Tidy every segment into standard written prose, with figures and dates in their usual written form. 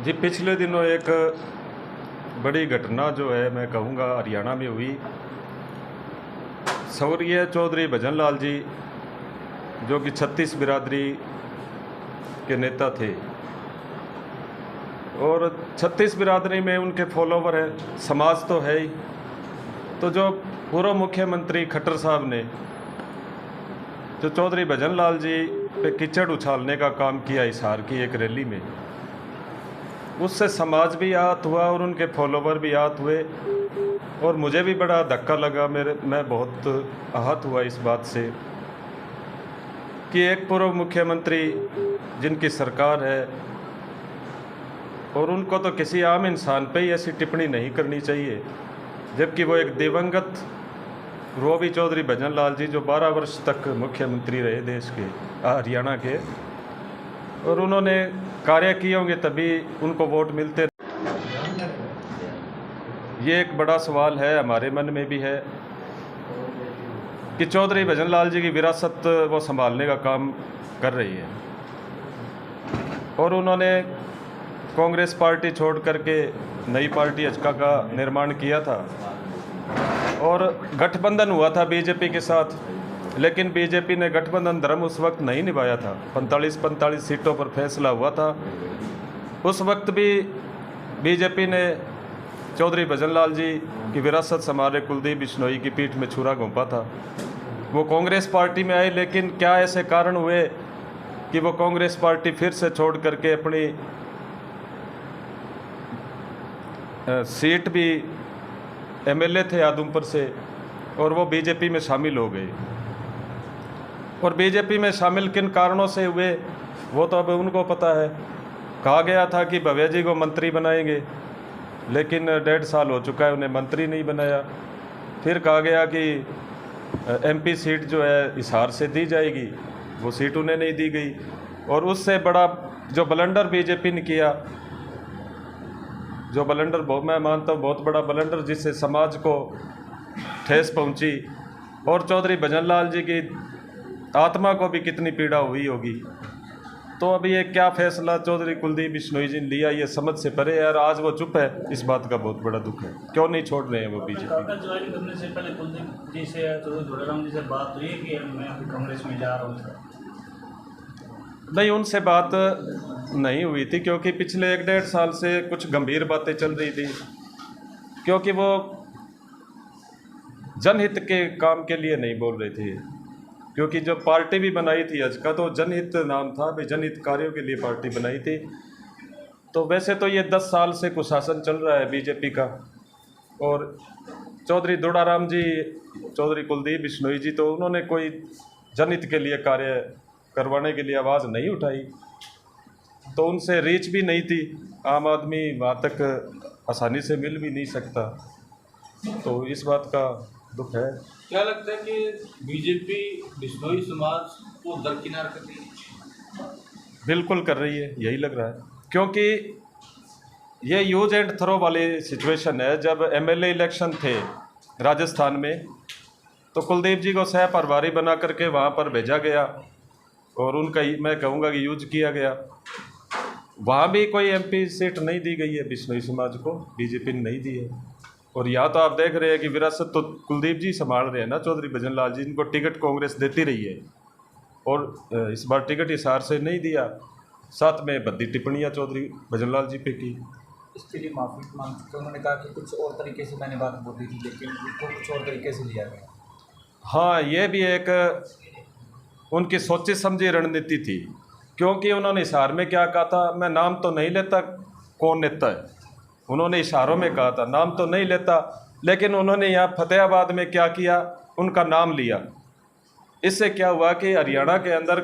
जी, पिछले दिनों एक बड़ी घटना जो है मैं कहूँगा हरियाणा में हुई। स्वर्गीय चौधरी भजन लाल जी जो कि 36 बिरादरी के नेता थे और 36 बिरादरी में उनके फॉलोवर हैं, समाज तो है ही। तो जो पूर्व मुख्यमंत्री खट्टर साहब ने जो चौधरी भजन लाल जी पे कीचड़ उछालने का काम किया हिसार की एक रैली में, उससे समाज भी आहत हुआ और उनके फॉलोवर भी आहत हुए और मुझे भी बड़ा धक्का लगा। मैं बहुत आहत हुआ इस बात से कि एक पूर्व मुख्यमंत्री जिनकी सरकार है और उनको तो किसी आम इंसान पे ही ऐसी टिप्पणी नहीं करनी चाहिए, जबकि वो एक दिवंगत रोबी चौधरी भजन लाल जी जो 12 वर्ष तक मुख्यमंत्री रहे देश के हरियाणा के, और उन्होंने कार्य किए होंगे तभी उनको वोट मिलते। ये एक बड़ा सवाल है, हमारे मन में भी है कि चौधरी भजन लाल जी की विरासत वो संभालने का काम कर रही है और उन्होंने कांग्रेस पार्टी छोड़ करके नई पार्टी हजका का निर्माण किया था और गठबंधन हुआ था बीजेपी के साथ, लेकिन बीजेपी ने गठबंधन धर्म उस वक्त नहीं निभाया था। 45 सीटों पर फैसला हुआ था। उस वक्त भी बीजेपी ने चौधरी भजन लाल जी की विरासत संभाले कुलदीप बिश्नोई की पीठ में छुरा घोंपा था। वो कांग्रेस पार्टी में आए, लेकिन क्या ऐसे कारण हुए कि वो कांग्रेस पार्टी फिर से छोड़ करके अपनी सीट भी एमएलए थे आदमपुर से और वो बीजेपी में शामिल हो गए। और बीजेपी में शामिल किन कारणों से हुए वो तो अब उनको पता है। कहा गया था कि भव्या जी को मंत्री बनाएंगे, लेकिन 1.5 साल हो चुका है, उन्हें मंत्री नहीं बनाया। फिर कहा गया कि एमपी सीट जो है हिसार से दी जाएगी, वो सीट उन्हें नहीं दी गई। और उससे बड़ा जो ब्लंडर बीजेपी ने किया, जो ब्लंडर मैं मानता हूँ बहुत बड़ा ब्लंडर, जिससे समाज को ठेस पहुँची और चौधरी भजन लाल जी की आत्मा को भी कितनी पीड़ा हुई होगी। तो अभी ये क्या फैसला चौधरी कुलदीप बिश्नोई जी ने लिया, ये समझ से परे है। और आज वो चुप है, इस बात का बहुत बड़ा दुख है। क्यों नहीं छोड़ रहे हैं वो बीजेपी? ज्वाइन करने से पहले कुलदीप जी से चौधरी धोड़ाराम जी से बात हुई कि मैं अभी कांग्रेस में जा रहा हूँ? नहीं, उनसे बात नहीं हुई थी, क्योंकि पिछले 1.5 साल से कुछ गंभीर बातें चल रही थी, क्योंकि वो जनहित के काम के लिए नहीं बोल रहे थे। क्योंकि जो पार्टी भी बनाई थी हजका, तो जनहित नाम था, भाई जनहित कार्यों के लिए पार्टी बनाई थी। तो वैसे तो ये 10 साल से कुशासन चल रहा है बीजेपी का, और चौधरी धोड़ाराम जी, चौधरी कुलदीप बिश्नोई जी, तो उन्होंने कोई जनहित के लिए कार्य करवाने के लिए आवाज़ नहीं उठाई, तो उनसे रीच भी नहीं थी। आम आदमी वहाँ तक आसानी से मिल भी नहीं सकता, तो इस बात का दुख है। क्या लगता है कि बीजेपी बिश्नोई समाज को दरकिनार कर रही है? बिल्कुल कर रही है, यही लग रहा है, क्योंकि ये यूज एंड थ्रो वाली सिचुएशन है। जब एमएलए इलेक्शन थे राजस्थान में, तो कुलदीप जी को सह प्रभारी बना करके वहाँ पर भेजा गया और उनका मैं कहूँगा कि यूज किया गया। वहाँ भी कोई एमपी सीट नहीं दी गई है बिश्नोई समाज को, बीजेपी ने नहीं दी है। और यहाँ तो आप देख रहे हैं कि विरासत तो कुलदीप जी संभाल रहे हैं ना, चौधरी भजन लाल जी। इनको टिकट कांग्रेस देती रही है और इस बार टिकट हिसार से नहीं दिया। साथ में भद्दी टिप्पणियाँ चौधरी भजन लाल जी पे की। इसके लिए माफ़ी मांग चुके। उन्होंने कहा कि कुछ और तरीके से मैंने बात बोली थी, लेकिन उसको कुछ और तरीके से लिया गया। हाँ, ये भी एक उनकी सोची समझी रणनीति थी, क्योंकि उन्होंने हिसार में क्या कहा था, मैं नाम तो नहीं लेता कौन नेता है, उन्होंने इशारों में कहा था, नाम तो नहीं लेता, लेकिन उन्होंने यहाँ फतेहाबाद में क्या किया, उनका नाम लिया। इससे क्या हुआ कि हरियाणा के अंदर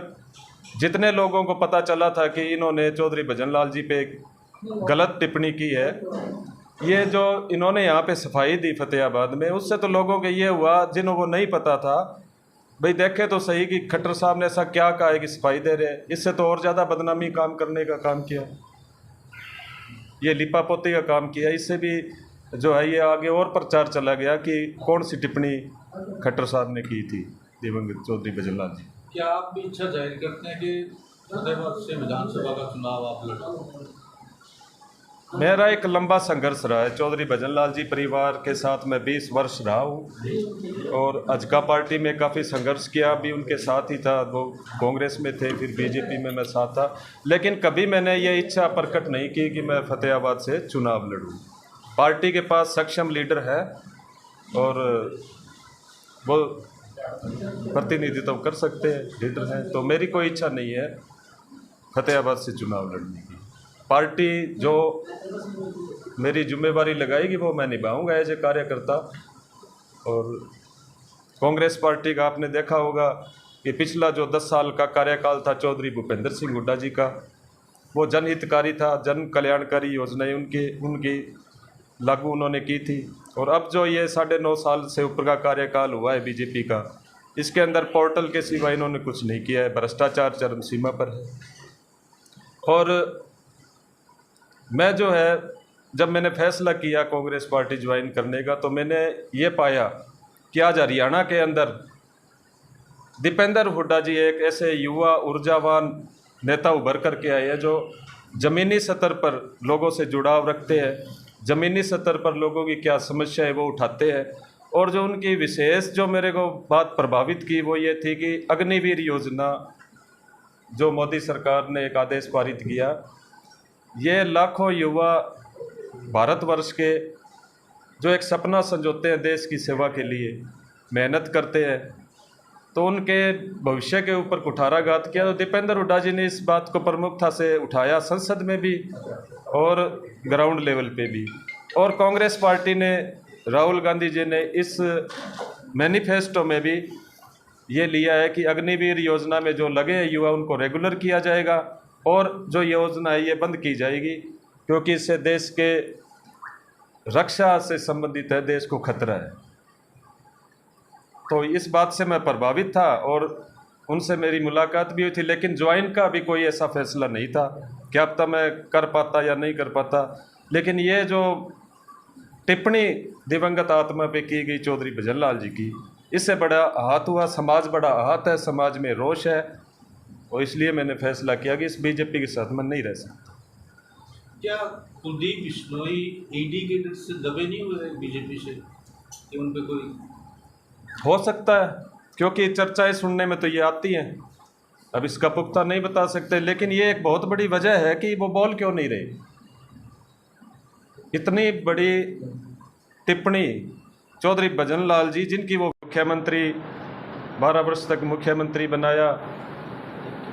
जितने लोगों को पता चला था कि इन्होंने चौधरी भजन लाल जी पे गलत टिप्पणी की है, ये जो इन्होंने यहाँ पे सफाई दी फतेहाबाद में, उससे तो लोगों के ये हुआ जिन्हों को नहीं पता था, भाई देखे तो सही कि खट्टर साहब ने ऐसा क्या कहा है कि सफाई दे रहे हैं। इससे तो और ज़्यादा बदनामी काम करने का काम किया, ये लिपापोती का काम किया। इससे भी जो है ये आगे और प्रचार चला गया कि कौन सी टिप्पणी खट्टर साहब ने की थी दिवंगत चौधरी भजन लाल जी। क्या आप भी इच्छा जाहिर करते हैं कि फतेहाबाद से विधानसभा का चुनाव आप लड़ें? मेरा एक लंबा संघर्ष रहा है। चौधरी भजन लाल जी परिवार के साथ मैं 20 वर्ष रहा हूँ और अजका पार्टी में काफ़ी संघर्ष किया, भी उनके साथ ही था। वो कांग्रेस में थे, फिर बीजेपी में मैं साथ था, लेकिन कभी मैंने ये इच्छा प्रकट नहीं की कि मैं फतेहाबाद से चुनाव लड़ूँ। पार्टी के पास सक्षम लीडर है और वो प्रतिनिधित्व कर सकते हैं, लीडर हैं, तो मेरी कोई इच्छा नहीं है फतेहाबाद से चुनाव लड़ने की। पार्टी जो मेरी जिम्मेवारी लगाएगी वो मैं निभाऊंगा एज ए कार्यकर्ता। और कांग्रेस पार्टी का आपने देखा होगा कि पिछला जो 10 साल का कार्यकाल था चौधरी भूपेंद्र सिंह हुड्डा जी का, वो जनहितकारी था, जन कल्याणकारी योजनाएं उनकी लागू उन्होंने की थी। और अब जो ये 9.5 साल से ऊपर का कार्यकाल हुआ है बीजेपी का, इसके अंदर पोर्टल के सिवा इन्होंने कुछ नहीं किया है। भ्रष्टाचार चरम सीमा पर है। और मैं जो है, जब मैंने फैसला किया कांग्रेस पार्टी ज्वाइन करने का, तो मैंने ये पाया कि आज हरियाणा के अंदर दीपेंद्र हुड्डा जी एक ऐसे युवा ऊर्जावान नेता उभर करके आए हैं जो ज़मीनी स्तर पर लोगों से जुड़ाव रखते हैं, ज़मीनी स्तर पर लोगों की क्या समस्या है वो उठाते हैं। और जो उनकी विशेष जो मेरे को बात प्रभावित की वो ये थी कि अग्निवीर योजना जो मोदी सरकार ने एक आदेश पारित किया, ये लाखों युवा भारतवर्ष के जो एक सपना संजोते हैं देश की सेवा के लिए, मेहनत करते हैं, तो उनके भविष्य के ऊपर कुठाराघात किया। तो दीपेंद्र हुड्डा जी ने इस बात को प्रमुखता से उठाया, संसद में भी और ग्राउंड लेवल पे भी। और कांग्रेस पार्टी ने, राहुल गांधी जी ने इस मैनिफेस्टो में भी ये लिया है कि अग्निवीर योजना में जो लगे युवा उनको रेगुलर किया जाएगा और जो योजना है ये बंद की जाएगी, क्योंकि इससे देश के रक्षा से संबंधित है, देश को खतरा है। तो इस बात से मैं प्रभावित था और उनसे मेरी मुलाकात भी हुई थी, लेकिन ज्वाइन का भी कोई ऐसा फैसला नहीं था। क्या पता मैं कर पाता या नहीं कर पाता। लेकिन ये जो टिप्पणी दिवंगत आत्मा पे की गई चौधरी भजन लाल जी की, इससे बड़ा आहत हुआ, समाज बड़ा आहत है, समाज में रोष है। और इसलिए मैंने फैसला किया कि इस बीजेपी के साथ मैं नहीं रह सकता। क्या कुलदीप बिश्नोई ईडी के डर से दबे नहीं हुए बीजेपी से कि उन पे कोई? हो सकता है, क्योंकि चर्चाएं सुनने में तो ये आती हैं, अब इसका पुख्ता नहीं बता सकते, लेकिन ये एक बहुत बड़ी वजह है कि वो बोल क्यों नहीं रहे। इतनी बड़ी टिप्पणी चौधरी भजन लाल जी, जिनकी वो मुख्यमंत्री 12 वर्ष तक मुख्यमंत्री बनाया,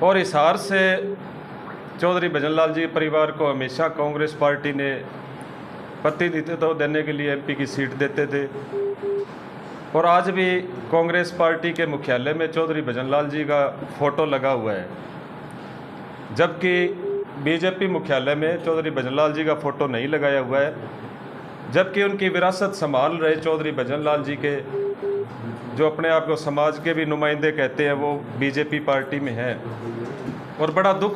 और हिसार से चौधरी भजन लाल जी परिवार को हमेशा कांग्रेस पार्टी ने प्रतिनिधित्व देने के लिए एमपी की सीट देते थे। और आज भी कांग्रेस पार्टी के मुख्यालय में चौधरी भजन लाल जी का फ़ोटो लगा हुआ है, जबकि बीजेपी मुख्यालय में चौधरी भजन लाल जी का फ़ोटो नहीं लगाया हुआ है। जबकि उनकी विरासत संभाल रहे चौधरी भजन लाल जी के, जो अपने आप को समाज के भी नुमाइंदे कहते हैं, वो बीजेपी पार्टी में हैं। और बड़ा दुख